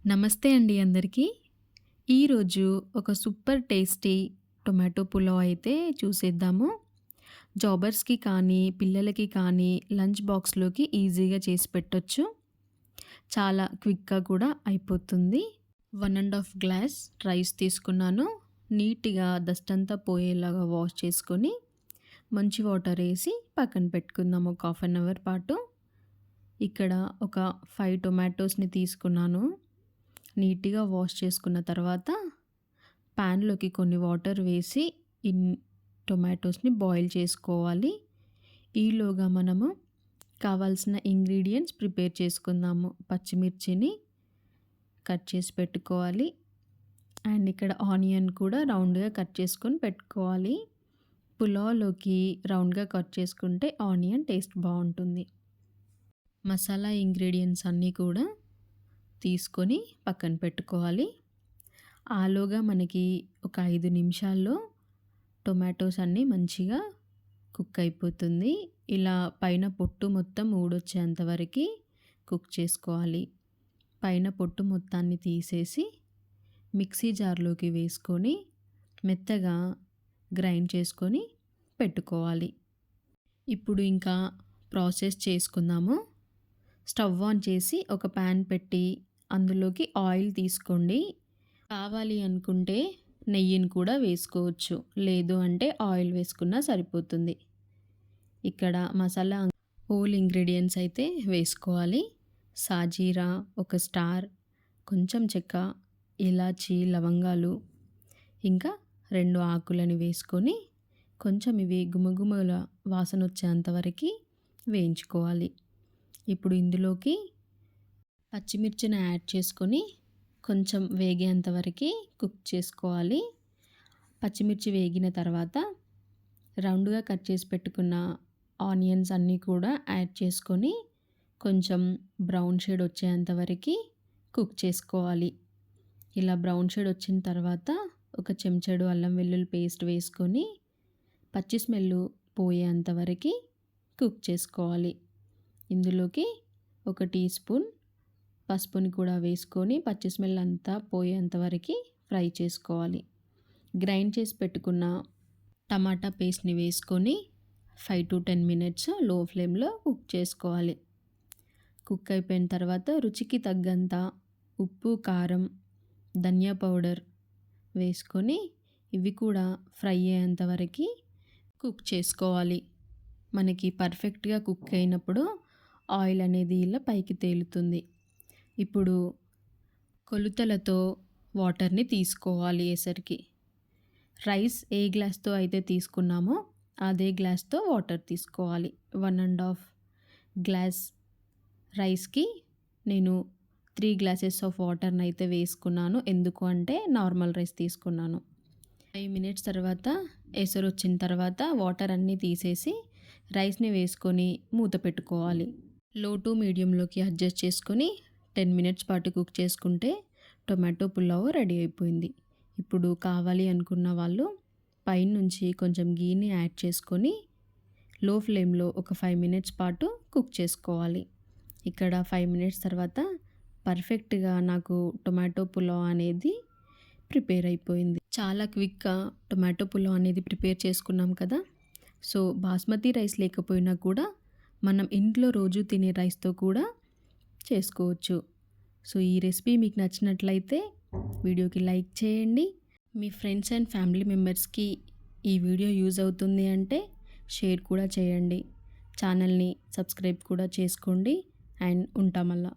నమస్తే అండి అందరికీ. ఈరోజు ఒక సూపర్ టేస్టీ టొమాటో పులావ్ అయితే చూసేద్దాము. జాబర్స్‌కి కానీ, పిల్లలకి కానీ లంచ్ బాక్స్‌లోకి ఈజీగా చేసి పెట్టొచ్చు. చాలా క్విక్‌గా కూడా అయిపోతుంది. 1 ½ గ్లాస్ రైస్ తీసుకున్నాను. నీట్‌గా డస్ట్ అంతా పోయేలాగా వాష్ చేసుకొని, మంచి వాటర్ ఏసి పక్కన పెట్టుకుందాం ఒక హాఫ్ అన్ అవర్ పాటు. ఇక్కడ ఒక 5 టొమాటోస్‌ని తీసుకున్నాను. నీట్‌గా వాష్ చేసుకున్న తర్వాత ప్యాన్‌లోకి కొన్ని వాటర్ వేసి టొమాటోస్‌ని బాయిల్ చేసుకోవాలి. ఈలోగా మనము కావాల్సిన ఇంగ్రీడియెంట్స్ ప్రిపేర్ చేసుకుందాము. పచ్చిమిర్చిని కట్ చేసి పెట్టుకోవాలి. అండ్ ఇక్కడ ఆనియన్ కూడా రౌండ్‌గా కట్ చేసుకొని పెట్టుకోవాలి. పులావ్‌లోకి రౌండ్‌గా కట్ చేసుకుంటే ఆనియన్ టేస్ట్ బావుంటుంది. మసాలా ఇంగ్రీడియెంట్స్ అన్నీ కూడా తీసుకొని పక్కన పెట్టుకోవాలి. ఆలోగా మనకి ఒక 5 నిమిషాల్లో టొమాటోస్ అన్నీ మంచిగా కుక్ అయిపోతుంది. ఇలా పైన పొట్టు మొత్తం ఊడొచ్చేంత వరకు కుక్ చేసుకోవాలి. పైన పొట్టు మొత్తాన్ని తీసేసి మిక్సీ జార్లోకి వేసుకొని మెత్తగా గ్రైండ్ చేసుకొని పెట్టుకోవాలి. ఇప్పుడు ఇంకా ప్రాసెస్ చేసుకుందాము. స్టవ్ ఆన్ చేసి ఒక ప్యాన్ పెట్టి అందులోకి ఆయిల్ తీసుకోండి. కావాలి అనుకుంటే నెయ్యిని కూడా వేసుకోవచ్చు. లేదు అంటే ఆయిల్ వేసుకున్నా సరిపోతుంది. ఇక్కడ మసాలా హోల్ ఇంగ్రీడియంట్స్ అయితే వేసుకోవాలి. సాజీరా, ఒక స్టార్, కొంచెం చెక్క, ఇలాచీ, లవంగాలు, ఇంకా 2 ఆకులని వేసుకొని కొంచెం ఇవి గుమగుమల వాసన వచ్చేంత వరకు వేయించుకోవాలి. ఇప్పుడు ఇందులోకి పచ్చిమిర్చిని యాడ్ చేసుకొని కొంచెం వేగేంత వరకు కుక్ చేసుకోవాలి. పచ్చిమిర్చి వేగిన తర్వాత రౌండ్‌గా కట్ చేసి పెట్టుకున్న ఆనియన్స్ అన్నీ కూడా యాడ్ చేసుకొని కొంచెం బ్రౌన్ షేడ్ వచ్చేంత వరకు కుక్ చేసుకోవాలి. ఇలా బ్రౌన్ షేడ్ వచ్చిన తర్వాత ఒక చెంచాడు అల్లం వెల్లుల్లి పేస్ట్ వేసుకొని పచ్చి స్మెల్ పోయేంత వరకు కుక్ చేసుకోవాలి. ఇందులోకి ఒక టీ స్పూన్ పసుపుని కూడా వేసుకొని పచ్చి స్మెల్ అంతా పోయేంత వరకు ఫ్రై చేసుకోవాలి. గ్రైండ్ చేసి పెట్టుకున్న టమాటా పేస్ట్ని వేసుకొని 5 to 10 మినిట్స్ లో ఫ్లేమ్లో కుక్ చేసుకోవాలి. కుక్ అయిపోయిన తర్వాత రుచికి తగ్గంత ఉప్పు, కారం, ధనియా పౌడర్ వేసుకొని ఇవి కూడా ఫ్రై అయ్యేంత వరకు కుక్ చేసుకోవాలి. మనకి పర్ఫెక్ట్గా కుక్ అయినప్పుడు ఆయిల్ అనేది ఇలా పైకి తేలుతుంది. ఇప్పుడు కొలతలతో వాటర్ని తీసుకోవాలి. ఎసరికి రైస్ ఏ గ్లాస్తో అయితే తీసుకున్నామో అదే గ్లాస్తో వాటర్ తీసుకోవాలి. 1 ½ గ్లాస్ రైస్కి నేను 3 గ్లాసెస్ ఆఫ్ వాటర్ని అయితే వేసుకున్నాను. ఎందుకు అంటే నార్మల్ రైస్ తీసుకున్నాను. 5 మినిట్స్ తర్వాత ఎసరు వచ్చిన తర్వాత వాటర్ అన్నీ తీసేసి రైస్ని వేసుకొని మూత పెట్టుకోవాలి. లో టు మీడియంలోకి అడ్జస్ట్ చేసుకొని 10 మినిట్స్ పాటు కుక్ చేసుకుంటే టొమాటో పులావ్ రెడీ అయిపోయింది. ఇప్పుడు కావాలి అనుకున్న వాళ్ళు పైనుంచి కొంచెం గీని యాడ్ చేసుకొని లో ఫ్లేమ్లో ఒక 5 మినిట్స్ పాటు కుక్ చేసుకోవాలి. ఇక్కడ 5 మినిట్స్ తర్వాత పర్ఫెక్ట్గా నాకు టొమాటో పులావ్ అనేది ప్రిపేర్ అయిపోయింది. చాలా క్విక్గా టొమాటో పులావ్ అనేది ప్రిపేర్ చేసుకున్నాం కదా. సో బాస్మతి రైస్ లేకపోయినా కూడా మనం ఇంట్లో రోజు తినే రైస్తో కూడా చేసుకోవచ్చు. సో ఈ రెసిపీ మీకు నచ్చినట్లయితే వీడియోకి లైక్ చేయండి. మీ ఫ్రెండ్స్ అండ్ ఫ్యామిలీ మెంబర్స్కి ఈ వీడియో యూజ్ అవుతుంది అంటే షేర్ కూడా చేయండి. ఛానల్ని సబ్స్క్రైబ్ కూడా చేసుకోండి. అండ్ ఉంటామల్లా.